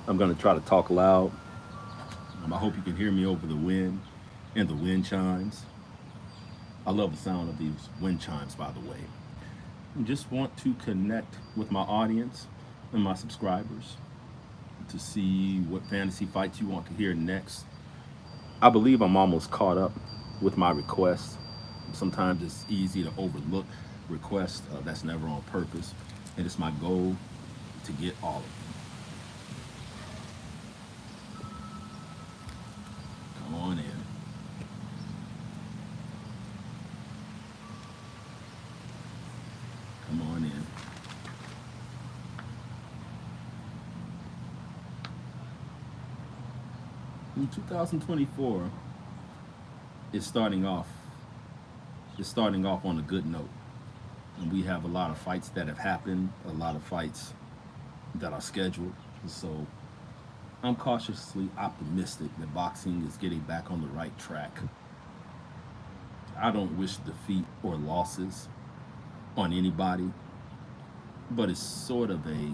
I'm going to try to talk loud. I hope you can hear me over the wind and the wind chimes. I love the sound of these wind chimes, by the way. I just want to connect with my audience and my subscribers to see what fantasy fights you want to hear next. I believe I'm almost caught up with my requests. Sometimes it's easy to overlook requests. That's never on purpose. And it's my goal to get all of them. Come on in. Come on in. In 2024 is starting off on a good note. And we have a lot of fights that have happened, a lot of fights that are scheduled. So I'm cautiously optimistic that boxing is getting back on the right track. I don't wish defeat or losses on anybody, but it's sort of a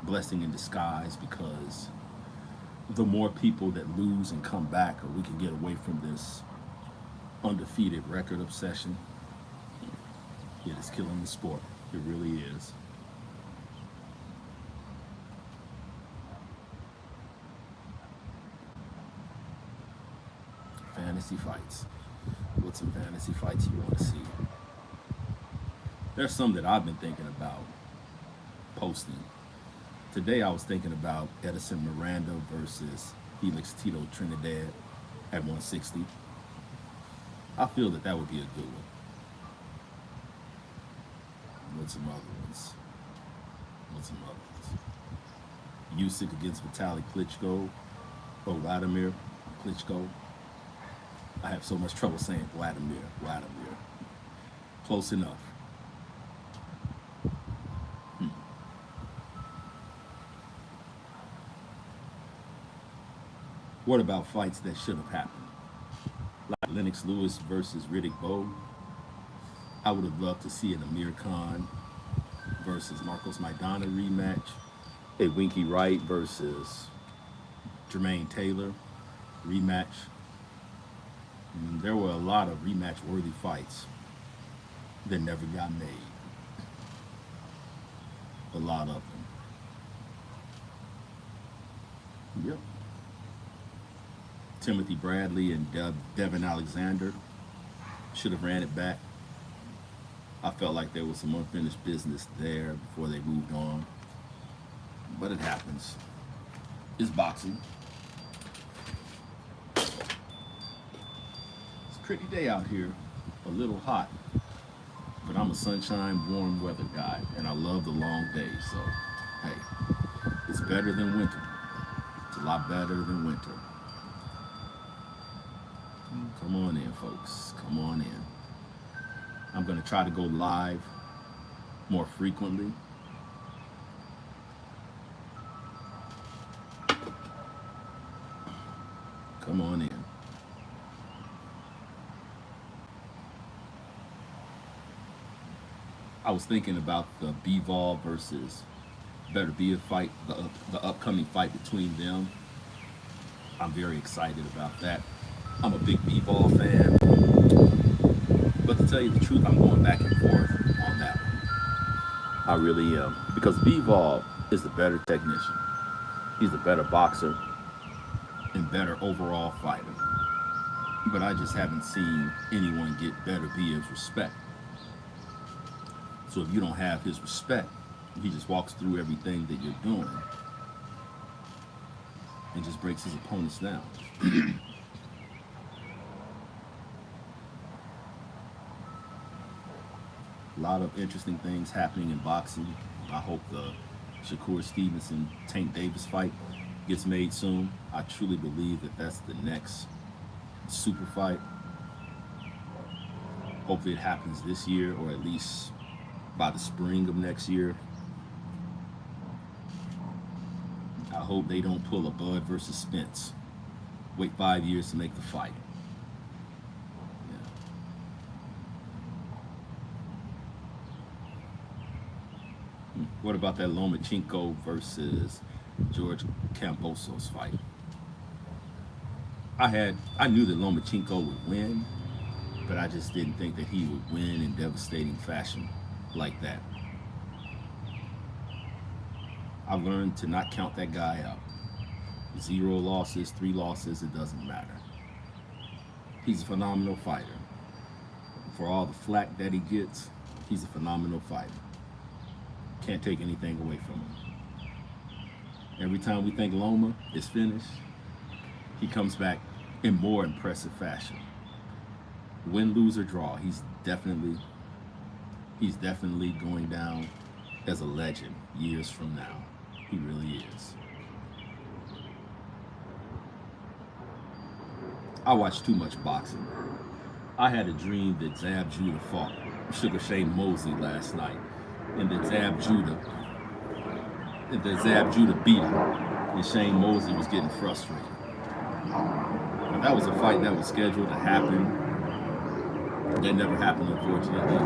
blessing in disguise because the more people that lose and come back, or we can get away from this undefeated record obsession, it is killing the sport. It really is. Fantasy fights. What's some fantasy fights you want to see? There's some that I've been thinking about posting. Today I was thinking about Edison Miranda versus Felix Tito Trinidad at 160. I feel that that would be a good one. What's some other ones? What's some other ones? Usyk against Vitaly Klitschko or Vladimir Klitschko. I have so much trouble saying Vladimir. Vladimir. Close enough. Hmm. What about fights that should have happened? Like Lennox Lewis versus Riddick Bowe. I would have loved to see an Amir Khan versus Marcos Maidana rematch. A Winky Wright versus Jermaine Taylor rematch. There were a lot of rematch worthy fights that never got made. A lot of them. Yep. Timothy Bradley and Devin Alexander should have ran it back. I felt like there was some unfinished business there before they moved on. But it happens. It's boxing. It's a pretty day out here. A little hot. But I'm a sunshine, warm weather guy. And I love the long days. So, hey, it's better than winter. It's a lot better than winter. Come on in, folks. Come on in. I'm going to try to go live more frequently. Come on in. I was thinking about the Bivol versus Better Be a fight, the upcoming fight between them. I'm very excited about that. I'm a big Bivol fan, but to tell you the truth, I'm going back and forth on that one. I really am because Bivol is the better technician. He's the better boxer and better overall fighter. But I just haven't seen anyone get Better Biev's respect. So if you don't have his respect, he just walks through everything that you're doing and just breaks his opponents down. A lot of interesting things happening in boxing. I hope the Shakur Stevenson Tank Davis fight gets made soon. I truly believe that that's the next super fight. Hopefully it happens this year or at least by the spring of next year. I hope they don't pull a Bud versus Spence. Wait 5 years to make the fight. What about that Lomachenko versus George Kambosos fight. I knew that Lomachenko would win, but I just didn't think that he would win in devastating fashion like that. I've learned to not count that guy out. 0 losses, 3 losses, it doesn't matter. He's a phenomenal fighter. For all the flack that he gets, he's a phenomenal fighter. Can't take anything away from him. Every time we think Loma is finished, he comes back in more impressive fashion. Win, lose, or draw, he's definitely going down as a legend years from now. He really is. I watch too much boxing. I had a dream that Zab Judah fought Sugar Shane Mosley last night, and that Zab Judah beat him, and Shane Mosley was getting frustrated. But that was a fight that was scheduled to happen. That never happened, unfortunately.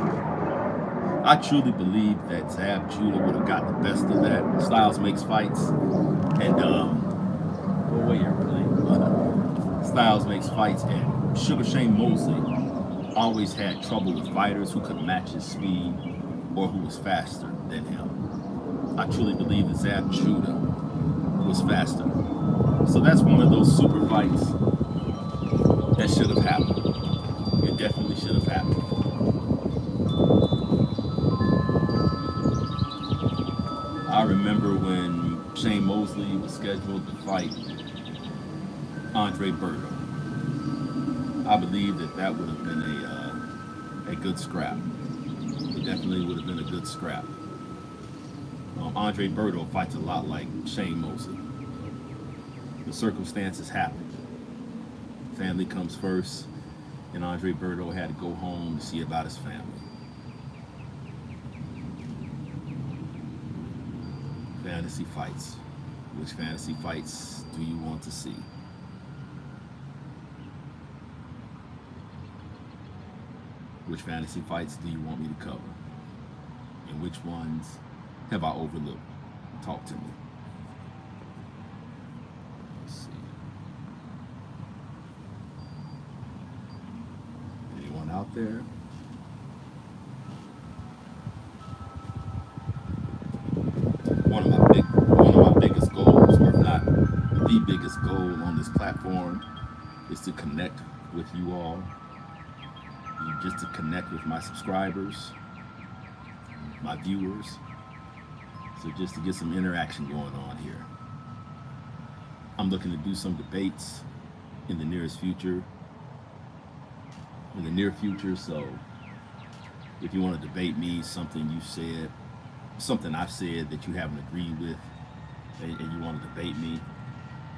I truly believe that Zab Judah would have got the best of that. Styles makes fights, and go away, airplane. Styles makes fights, and Sugar Shane Mosley always had trouble with fighters who could match his speed or who was faster than him. I truly believe that Zab Judah was faster. So that's one of those super fights that should have happened. It definitely should have happened. I remember when Shane Mosley was scheduled to fight Andre Berto. I believe that would have been a good scrap. It definitely would have been a good scrap. Andre Berto fights a lot like Shane Mosley. The circumstances happen. Family comes first, and Andre Berto had to go home to see about his family. Fantasy fights. Which fantasy fights do you want to see? Which fantasy fights do you want me to cover? And which ones have I overlooked? Talk to me. Let's see. Anyone out there? One of my biggest goals, or if not the biggest goal on this platform, is to connect with you all. Just to connect with my subscribers, my viewers. So just to get some interaction going on here. I'm looking to do some debates in the near future. So if you want to debate me, something you said, something I've said that you haven't agreed with, and you want to debate me,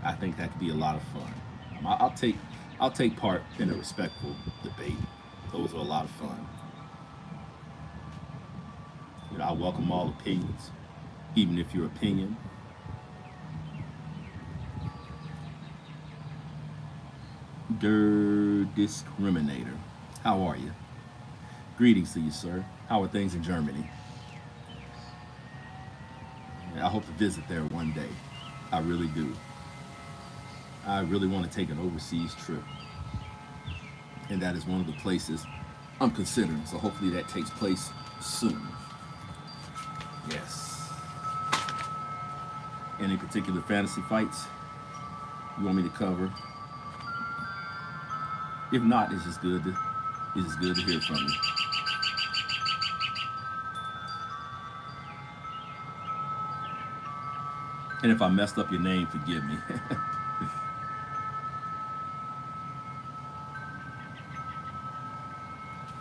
I think that could be a lot of fun. I'll take part in a respectful debate. Those are a lot of fun. I welcome all opinions, even if your opinion discriminator. How are you? Greetings to you, sir. How are things in Germany? I hope to visit there one day. I really do. I really want to take an overseas trip. And that is one of the places I'm considering. So hopefully that takes place soon. Yes. Any particular fantasy fights you want me to cover? If not, it's just good to hear from you. And if I messed up your name, forgive me.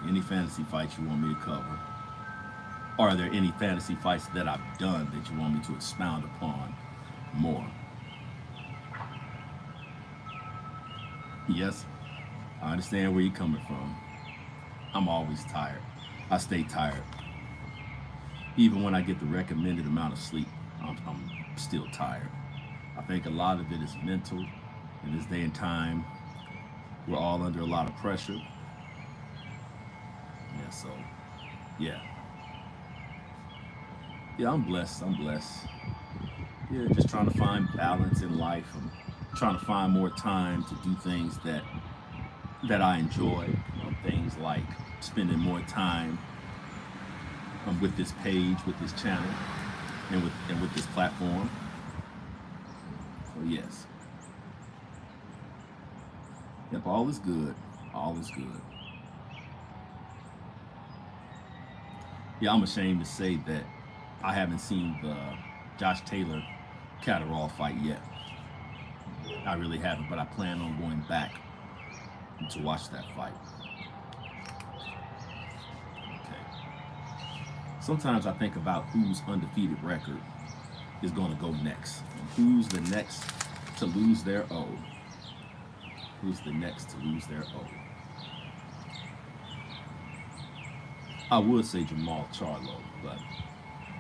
Any fantasy fights you want me to cover? Or are there any fantasy fights that I've done that you want me to expound upon more? Yes, I understand where you're coming from. I'm always tired. I stay tired. Even when I get the recommended amount of sleep, I'm still tired. I think a lot of it is mental. In this day and time, we're all under a lot of pressure. Yeah, so, yeah. Yeah, I'm blessed. Yeah, just trying to find balance in life. I'm trying to find more time to do things that I enjoy. Things like spending more time with this page, with this channel, and with this platform. So yes, yep, all is good. All is good. Yeah, I'm ashamed to say that I haven't seen the Josh Taylor Catterall fight yet. I really haven't, but I plan on going back to watch that fight. Okay. Sometimes I think about whose undefeated record is going to go next. And who's the next to lose their O? Who's the next to lose their O? I would say Jamal Charlo, but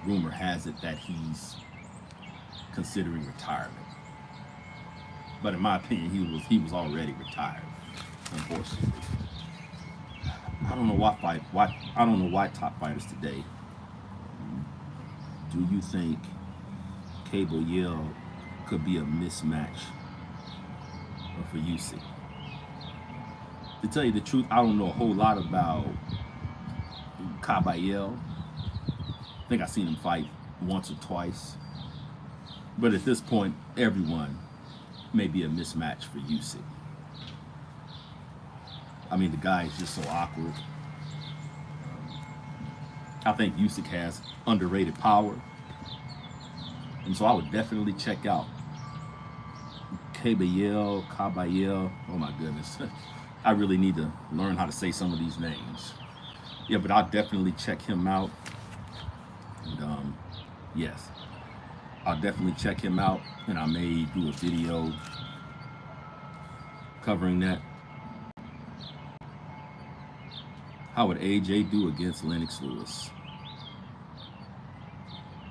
rumor has it that he's considering retirement. But in my opinion, he was already retired, unfortunately. I don't know why top fighters today. Do you think Cable Yell could be a mismatch for Usyk? To tell you the truth, I don't know a whole lot about Kabayel. I think I've seen him fight once or twice. But at this point, everyone may be a mismatch for Usyk. I mean, the guy is just so awkward. I think Usyk has underrated power. And so I would definitely check out Kabayel. Oh my goodness. I really need to learn how to say some of these names. Yeah, but I'll definitely check him out. And yes, I'll definitely check him out. And I may do a video covering that. How would AJ do against Lennox Lewis?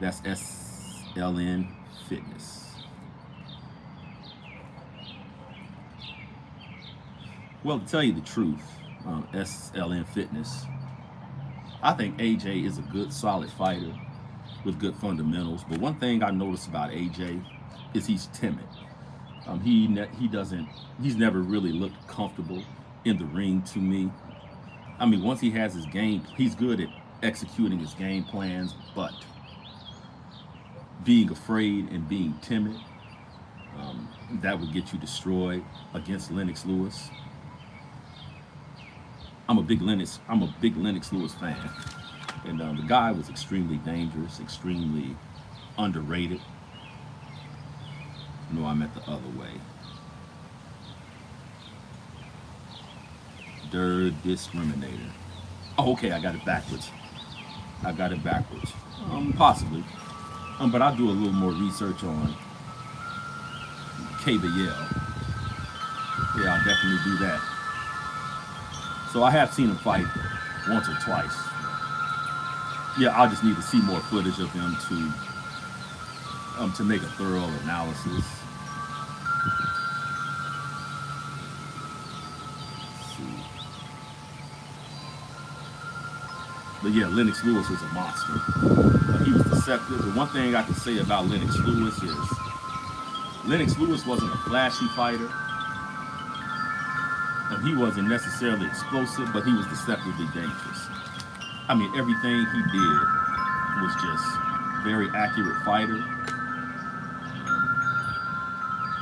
That's SLN Fitness. Well, to tell you the truth, SLN Fitness, I think AJ is a good, solid fighter with good fundamentals. But one thing I noticed about AJ is he's timid. He's never really looked comfortable in the ring to me. I mean, once he has his game, he's good at executing his game plans, but being afraid and being timid, that would get you destroyed against Lennox Lewis. I'm a big Lennox Lewis fan, and the guy was extremely dangerous, extremely underrated. No, I meant the other way. Der Discriminator. Oh, okay, I got it backwards. Possibly. But I'll do a little more research on KBL. Yeah, I'll definitely do that. So I have seen him fight once or twice. Yeah, I'll just need to see more footage of him to make a thorough analysis. But yeah, Lennox Lewis was a monster. He was deceptive. The one thing I can say about Lennox Lewis is Lennox Lewis wasn't a flashy fighter. And he wasn't necessarily explosive, but he was deceptively dangerous. I mean, everything he did was just very accurate fighter.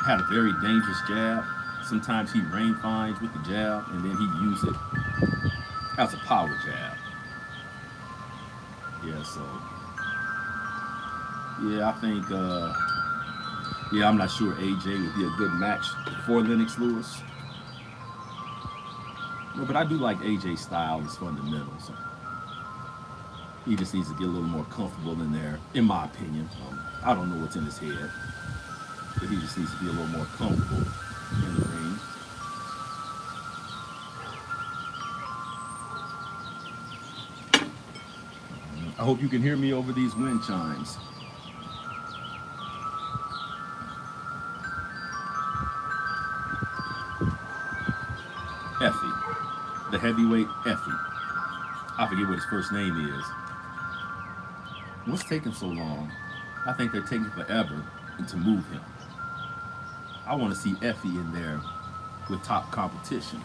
Had a very dangerous jab. Sometimes he rain finds with the jab, and then he'd use it as a power jab. Yeah, so yeah, I think I'm not sure AJ would be a good match for Lennox Lewis. No, but I do like AJ's style, his fundamentals. He just needs to get a little more comfortable in there, in my opinion. I don't know what's in his head, but he just needs to be a little more comfortable in the ring. I hope you can hear me over these wind chimes. Effie, the heavyweight Effie. I forget what his first name is. What's taking so long? I think they're taking forever and to move him. I want to see Effie in there with top competition.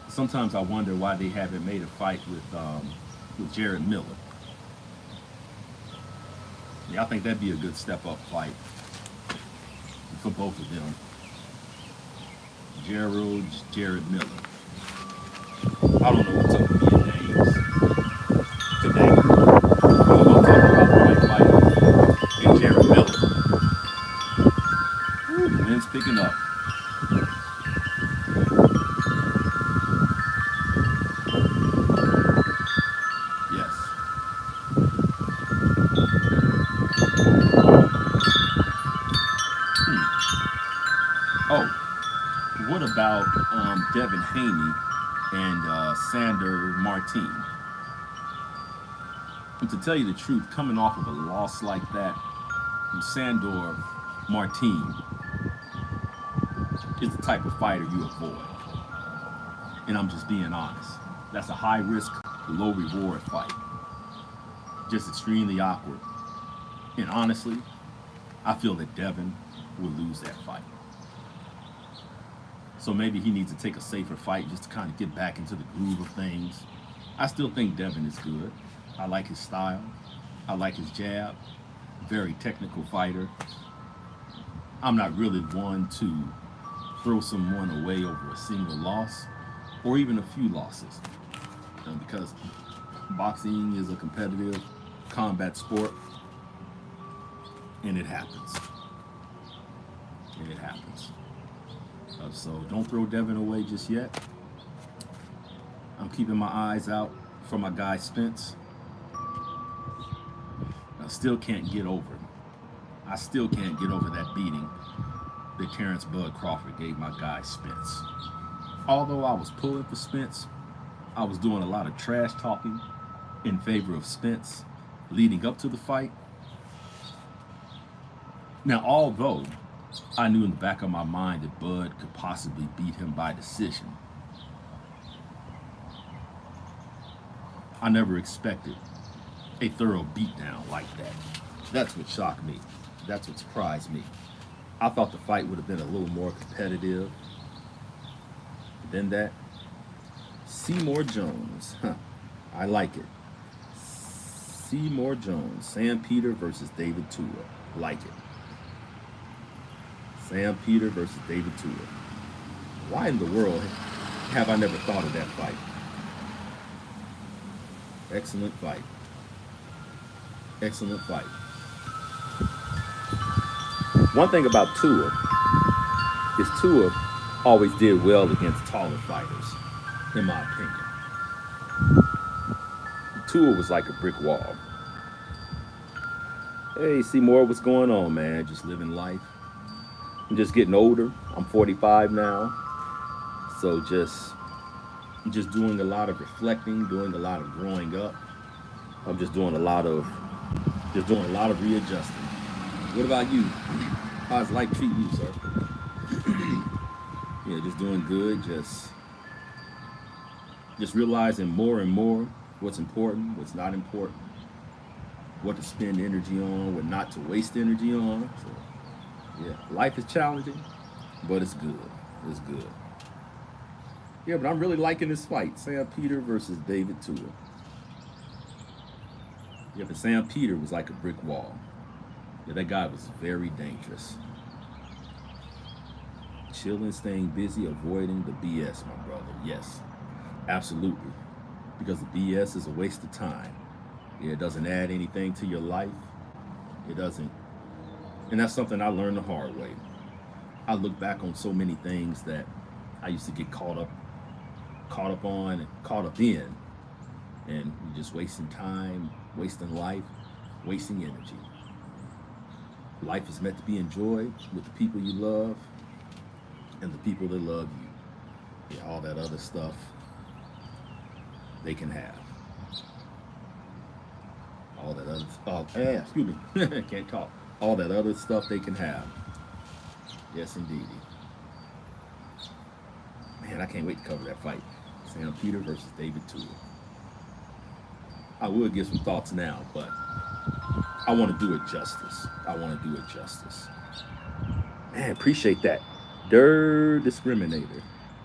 Sometimes I wonder why they haven't made a fight with Jared Miller. Yeah, I think that'd be a good step up fight for both of them. Jared Miller. I don't know what's up with being names today. I'm going to talk about the right fighter and Jared Miller. Ooh, the wind's picking up. Yes. Oh, what about Devin Haney and Sander Martin? And to tell you the truth, coming off of a loss like that, Sandor Martin is the type of fighter you avoid. And I'm just being honest. That's a high risk, low reward fight. Just extremely awkward. And honestly, I feel that Devin will lose that fight. So maybe he needs to take a safer fight just to kind of get back into the groove of things. I still think Devin is good. I like his style. I like his jab. Very technical fighter. I'm not really one to throw someone away over a single loss or even a few losses. Because boxing is a competitive combat sport and it happens. And it happens. So don't throw Devin away just yet. I'm keeping my eyes out for my guy Spence. I still can't get over it. I still can't get over that beating that Terrence Bud Crawford gave my guy Spence. Although I was pulling for Spence, I was doing a lot of trash talking in favor of Spence leading up to the fight. Now, although I knew in the back of my mind that Bud could possibly beat him by decision, I never expected a thorough beatdown like that. That's what shocked me. That's what surprised me. I thought the fight would have been a little more competitive than that. Seymour Jones. I like it. Seymour Jones. Sam Peter versus David Tua. Like it. Sam Peter versus David Tua. Why in the world have I never thought of that fight? Excellent fight. Excellent fight. One thing about Tua is Tua always did well against taller fighters, in my opinion. Tua was like a brick wall. Hey, Seymour, what's going on, man? Just living life. I'm just getting older. I'm 45 now. So just doing a lot of reflecting, doing a lot of growing up. I'm just doing a lot of readjusting. What about you? How's life treating you, sir? Yeah, just doing good. Just realizing more and more what's important, what's not important, what to spend energy on, what not to waste energy on. So, yeah, life is challenging, but it's good. It's good. Yeah, but I'm really liking this fight. Sam Peter versus David Tua. Yeah, but Sam Peter was like a brick wall. Yeah, that guy was very dangerous. Chilling, staying busy, avoiding the BS, my brother. Yes, absolutely. Because the BS is a waste of time. Yeah, it doesn't add anything to your life. It doesn't. And that's something I learned the hard way. I look back on so many things that I used to get caught up on and caught up in. And you're just wasting time, wasting life, wasting energy. Life is meant to be enjoyed with the people you love and the people that love you. Yeah, all that other stuff they can have. All that other excuse me, can't talk. All that other stuff they can have. Yes, indeed. Man, I can't wait to cover that fight. Sam Peter versus David Tua. I would give some thoughts now, but I want to do it justice. I want to do it justice. Man, appreciate that. Dirt discriminator.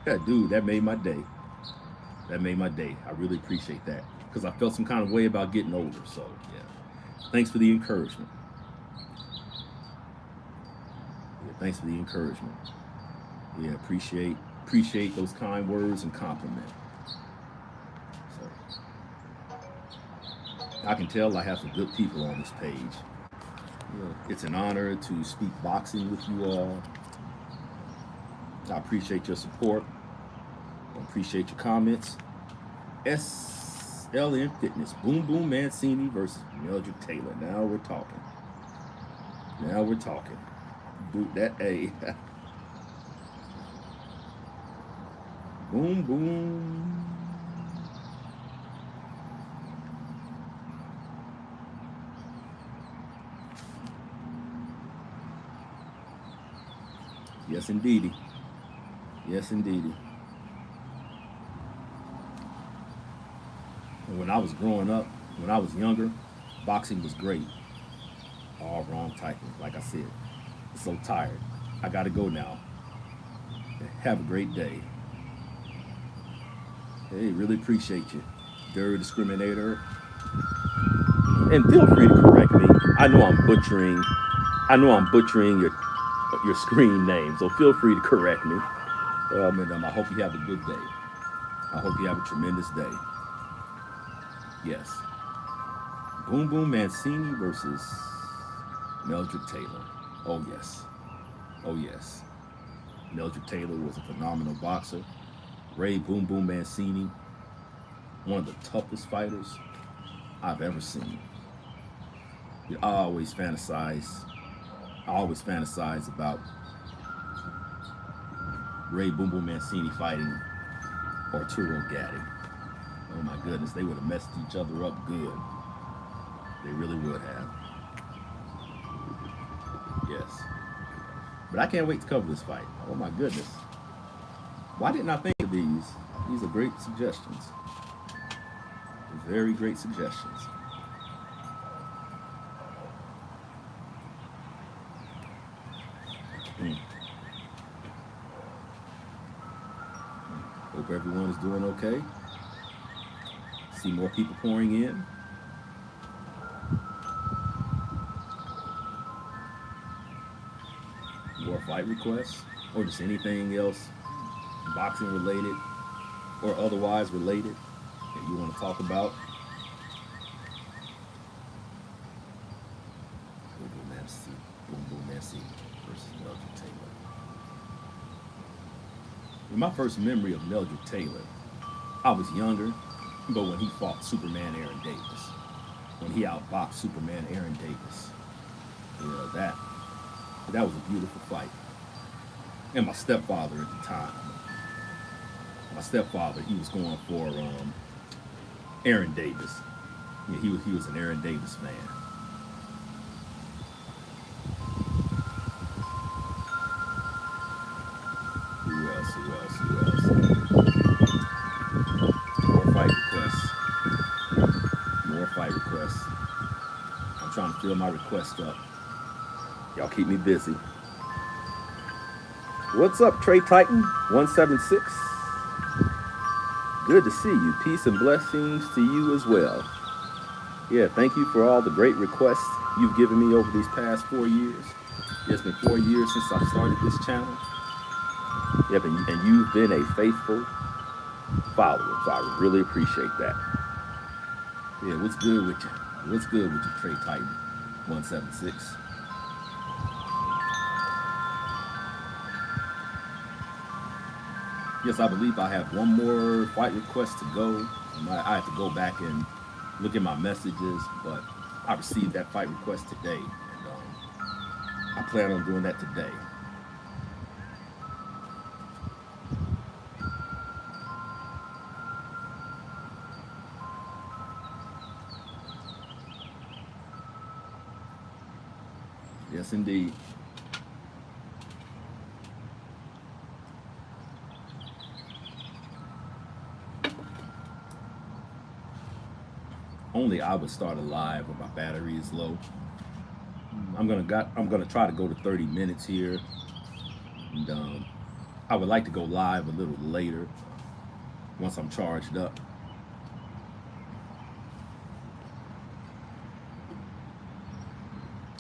Yeah, dude, that made my day. That made my day. I really appreciate that because I felt some kind of way about getting older. So yeah, thanks for the encouragement. Yeah, thanks for the encouragement. Yeah, appreciate those kind words and compliment. So I can tell I have some good people on this page. You know, it's an honor to speak boxing with you all. I appreciate your support. I appreciate your comments. SLN Fitness, Boom Boom Mancini versus Meldrick Taylor. Now we're talking. Now we're talking. Dude, that A. Boom Boom. Yes, indeedy. Yes, indeedy. And when I was growing up, when I was younger, boxing was great. All wrong typing, like I said. I'm so tired. I gotta go now. Have a great day. Hey, really appreciate you. Dirty discriminator. And feel free to correct me. I know I'm butchering. I know I'm butchering your screen name, so feel free to correct me. And I hope you have a good day. I hope you have a tremendous day. Yes. Boom Boom Mancini versus Meldrick Taylor. Oh yes. Oh yes. Meldrick Taylor was a phenomenal boxer. Ray Boom Boom Mancini, one of the toughest fighters I've ever seen. I always fantasize. I always fantasize about Ray Boom Boom Mancini fighting Arturo Gatti. Oh my goodness, they would have messed each other up good. They really would have. Yes. But I can't wait to cover this fight. Oh my goodness. Why didn't I think of these? These are great suggestions. Very great suggestions. Mm. Hope everyone is doing okay. See more people pouring in. More fight requests, or just anything else boxing related or otherwise related that you want to talk about. Boom Boom Mancini versus Meldrick Taylor. My first memory of Meldrick Taylor, I was younger, but when he fought Superman Aaron Davis, when he outboxed Superman Aaron Davis, you know, that was a beautiful fight. And my stepfather at the time, my stepfather, he was going for Aaron Davis. Yeah, he was an Aaron Davis fan. Who else? Who else? Who else? More fight requests. More fight requests. I'm trying to fill my request up. Y'all keep me busy. What's up, Trey Titan 176? Good to see you. Peace and blessings to you as well. Yeah, thank you for all the great requests you've given me over these past 4 years. It's been 4 years since I started this channel. Yep, and you've been a faithful follower, so I really appreciate that. Yeah, what's good with you? What's good with you, Trey Titan 176? Yes, I believe I have one more fight request to go. I have to go back and look at my messages, but I received that fight request today, and I plan on doing that today. Yes, indeed. Only normally I would start a live when my battery is low. I'm gonna try to go to 30 minutes here, and I would like to go live a little later once I'm charged up.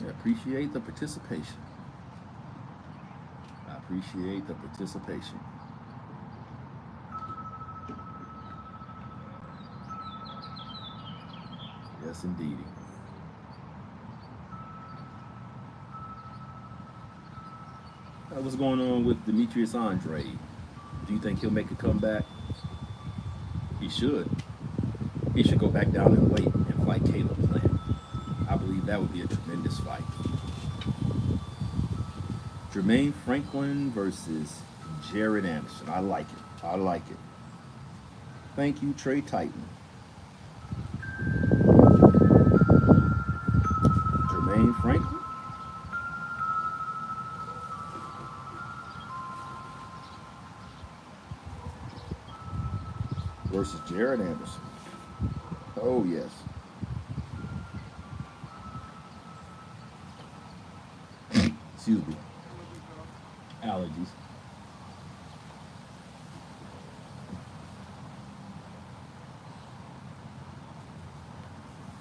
I appreciate the participation. I appreciate the participation. Yes, indeedy. What's going on with Demetrius Andre? Do you think he'll make a comeback? He should. He should go back down and wait and fight Caleb Plant. I believe that would be a tremendous fight. Jermaine Franklin versus Jared Anderson. I like it. I like it. Thank you, Trey Titan. Jermaine Franklin versus Jared Anderson. Oh, yes. Excuse me. Allergies.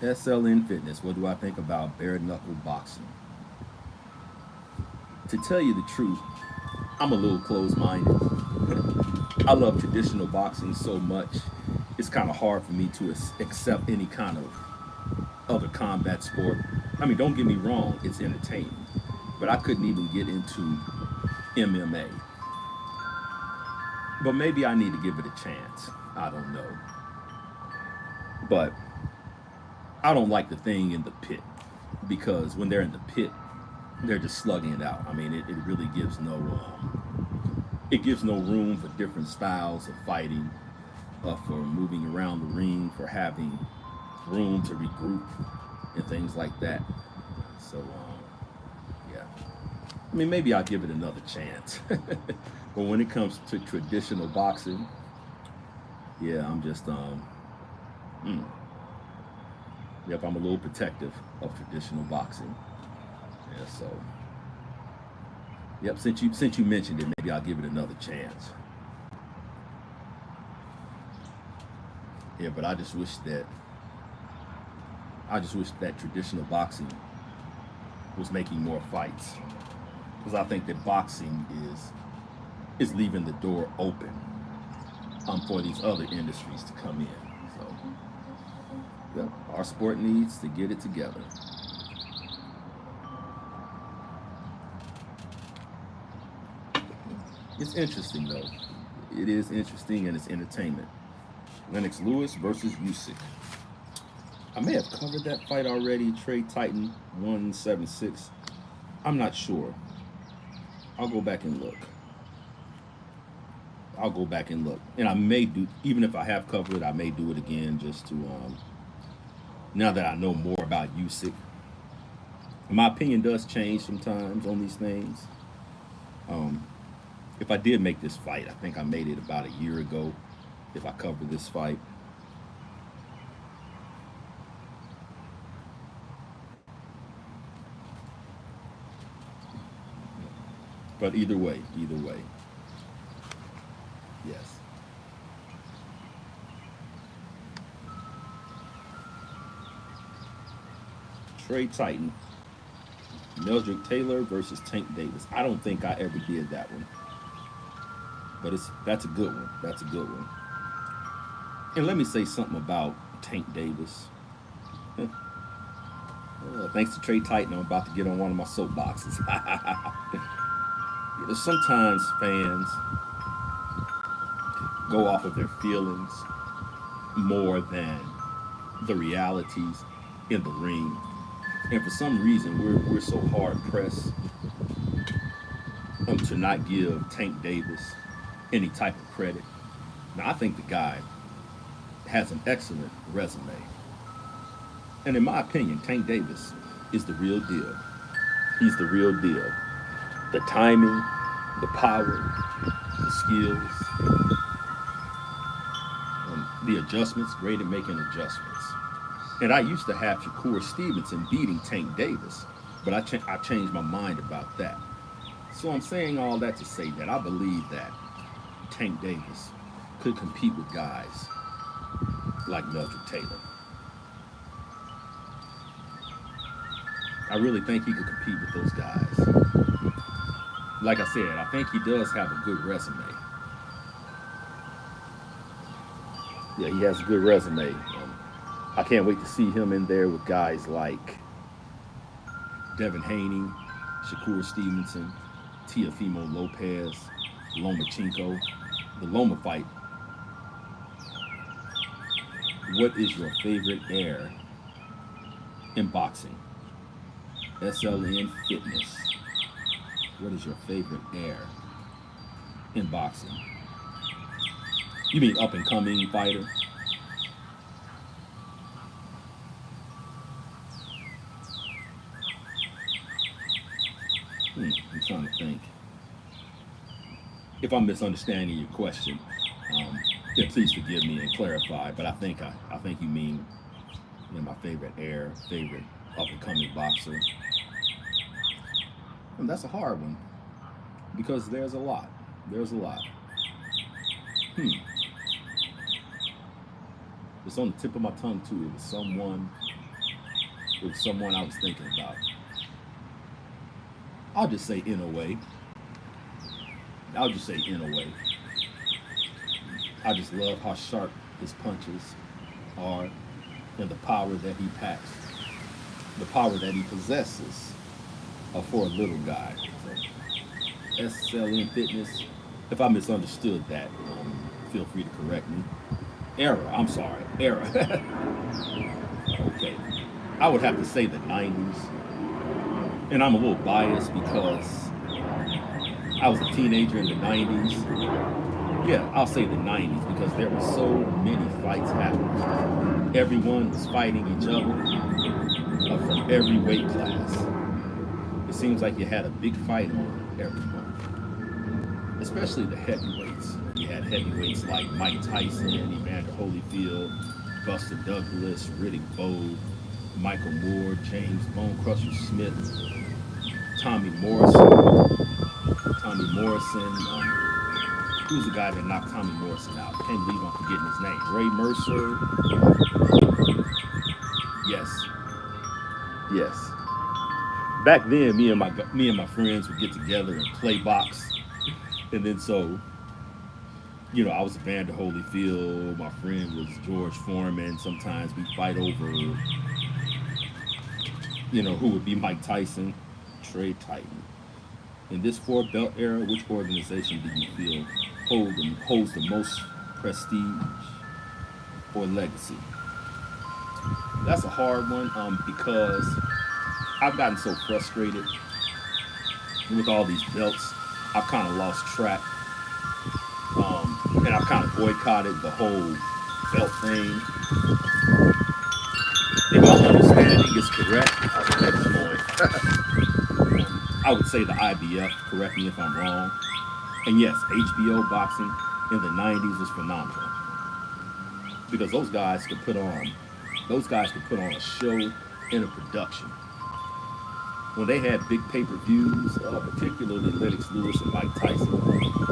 SLN Fitness. What do I think about bare knuckle boxing? To tell you the truth, I'm a little closed minded. I love traditional boxing so much, it's kind of hard for me to accept any kind of other combat sport. I mean, don't get me wrong, it's entertaining, but I couldn't even get into MMA. But maybe I need to give it a chance. I don't know. But I don't like the thing in the pit, because when they're in the pit, they're just slugging it out. I mean, it really gives no room for different styles of fighting, for moving around the ring, for having room to regroup and things like that. So, yeah. I mean, maybe I'll give it another chance. But when it comes to traditional boxing, yeah, I'm just, yep, I'm a little protective of traditional boxing. Yeah, so, yep, since you mentioned it, maybe I'll give it another chance. Yeah, but I just wish that traditional boxing was making more fights, because I think that boxing is leaving the door open for these other industries to come in. So, yep, our sport needs to get it together. It's interesting though. It is interesting, and it's entertainment. Lennox Lewis versus Usyk. I may have covered that fight already. Trey Titan 176. I'm not sure. I'll go back and look. And I may do, even if I have covered it, I may do it again just to, now that I know more about Usyk. My opinion does change sometimes on these things. If I did make this fight, I think I made it about a year ago, if I covered this fight. But either way. Yes. Trey Titan, Meldrick Taylor versus Tank Davis. I don't think I ever did that one, but that's a good one. That's a good one. And let me say something about Tank Davis. Thanks to Trey Titan, I'm about to get on one of my soapboxes. Sometimes fans go off of their feelings more than the realities in the ring. And for some reason, we're so hard pressed to not give Tank Davis any type of credit. Now, I think the guy has an excellent resume. And in my opinion, Tank Davis is the real deal. He's the real deal. The timing, the power, the skills, the adjustments, great at making adjustments. And I used to have Shakur Stevenson beating Tank Davis, but I changed my mind about that. So I'm saying all that to say that I believe that Tank Davis could compete with guys like Meldrick Taylor. I really think he could compete with those guys. Like I said, I think he does have a good resume. Yeah, he has a good resume. I can't wait to see him in there with guys like Devin Haney, Shakur Stevenson, Teofimo Lopez, Lomachenko. The Loma fight. What is your favorite air in boxing? SLN Fitness. What is your favorite air in boxing? You mean up and coming fighter? I'm trying to think. If I'm misunderstanding your question, yeah, please forgive me and clarify. But I think you mean, my favorite favorite up and coming boxer. And that's a hard one because there's a lot. There's a lot. Hmm. It's on the tip of my tongue too. It was someone. It was someone I was thinking about. I'll just say in a way. I'll just say in a way. I just love how sharp his punches are and the power that he packs, the power that he possesses for a little guy. So, SLN Fitness. If I misunderstood that, feel free to correct me. I'm sorry. Era. Okay. I would have to say the 90s. And I'm a little biased because I was a teenager in the 90s. Yeah, I'll say the 90s because there were so many fights happening. Everyone was fighting each other from every weight class. It seems like you had a big fight on every month, especially the heavyweights. You had heavyweights like Mike Tyson, Evander Holyfield, Buster Douglas, Riddick Bowe, Michael Moore, James Bone Crusher Smith, Tommy Morrison. Who's the guy that knocked Tommy Morrison out? I can't believe I'm forgetting his name. Ray Mercer. Yes, yes. Back then, me and my friends would get together and play box, and then I was Evander Holyfield. My friend was George Foreman. Sometimes we fight over, who would be Mike Tyson, Trey Titan. In this four-belt era, which organization do you feel holds the most prestige or legacy? That's a hard one because I've gotten so frustrated with all these belts. I've kind of lost track, and I've kind of boycotted the whole belt thing. If my understanding is correct, I would say the IBF. Correct me if I'm wrong. And yes, HBO boxing in the 90s was phenomenal because those guys could put on a show and a production. When they had big pay-per-views, particularly Lennox Lewis and Mike Tyson,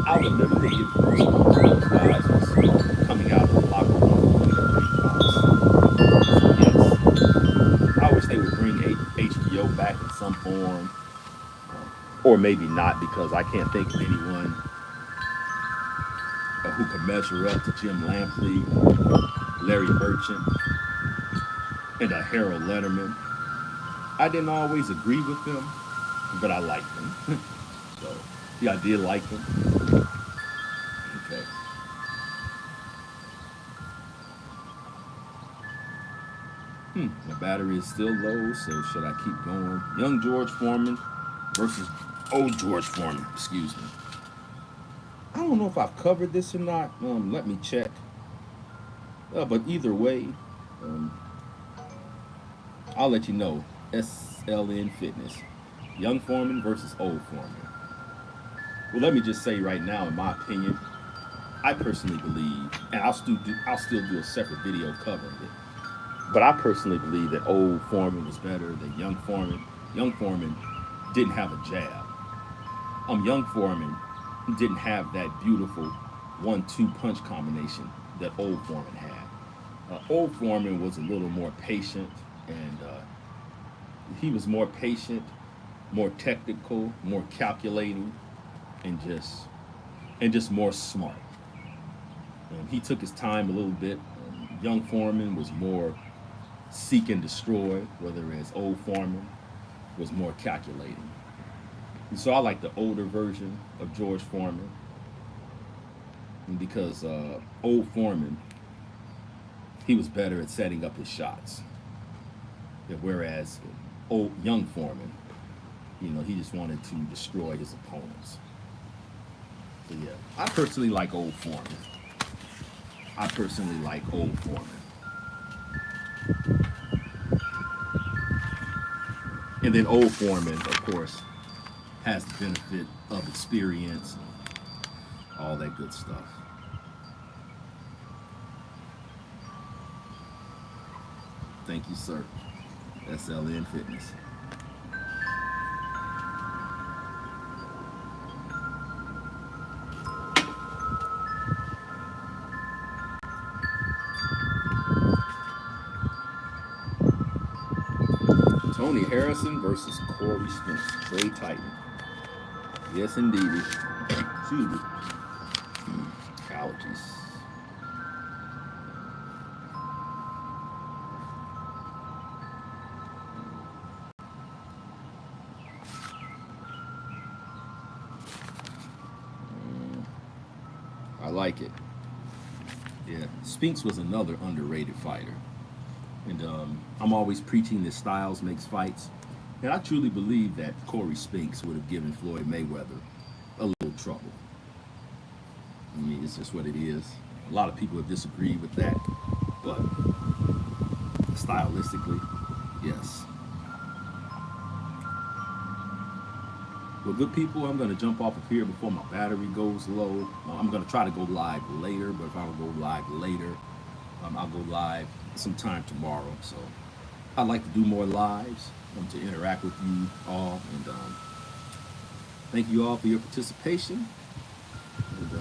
I would literally get goosebumps when those guys was coming out of the locker room in a ring box. So yes, I wish they would bring HBO back in some form, or maybe not because I can't think of anyone who could measure up to Jim Lampley, Larry Merchant, and Harold Letterman. I didn't always agree with them, but I liked them. So, yeah, I did like them. Okay. My battery is still low, so should I keep going? Young George Foreman versus old George Foreman. Excuse me. I don't know if I've covered this or not. Let me check. But either way, I'll let you know. SLN Fitness. Young Foreman versus old Foreman. Well, let me just say right now, in my opinion, I personally believe, and I'll still do a separate video covering it. But I personally believe that old Foreman was better than young Foreman. Young Foreman didn't have a jab. Young Foreman didn't have that beautiful 1-2 punch combination that old Foreman had. Old Foreman was a little more patient, and he was more patient, more technical, more calculating, and just more smart. He took his time a little bit. Young Foreman was more seek and destroy, whereas old Foreman was more calculating. And so I like the older version of George Foreman, because old Foreman, he was better at setting up his shots, whereas old young Foreman, he just wanted to destroy his opponents. So yeah, I personally like old Foreman. I personally like old Foreman. And then old Foreman, of course, has the benefit of experience, all that good stuff. Thank you, sir. SLN Fitness. Tony Harrison versus Corey Spinks. Trey Titan. Yes, indeed. Excuse me. Allergies. I like it. Yeah, Spinks was another underrated fighter. And I'm always preaching that styles makes fights. And I truly believe that Corey Spinks would have given Floyd Mayweather a little trouble. I mean, it's just what it is. A lot of people have disagreed with that. But stylistically, yes. Well, good people, I'm going to jump off of here before my battery goes low. I'm going to try to go live later, but if I don't go live later, I'll go live sometime tomorrow. So I'd like to do more lives to interact with you all. And thank you all for your participation. And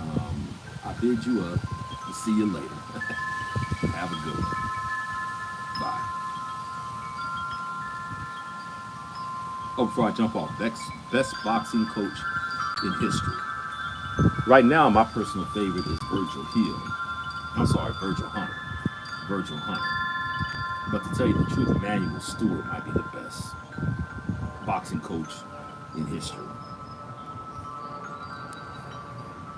I bid you up and see you later. Have a good one. Bye. Oh, before I jump off, best boxing coach in history. Right now, my personal favorite is Virgil Virgil Hunter. Virgil Hunter. But to tell you the truth, Emanuel Stewart might be the best boxing coach in history.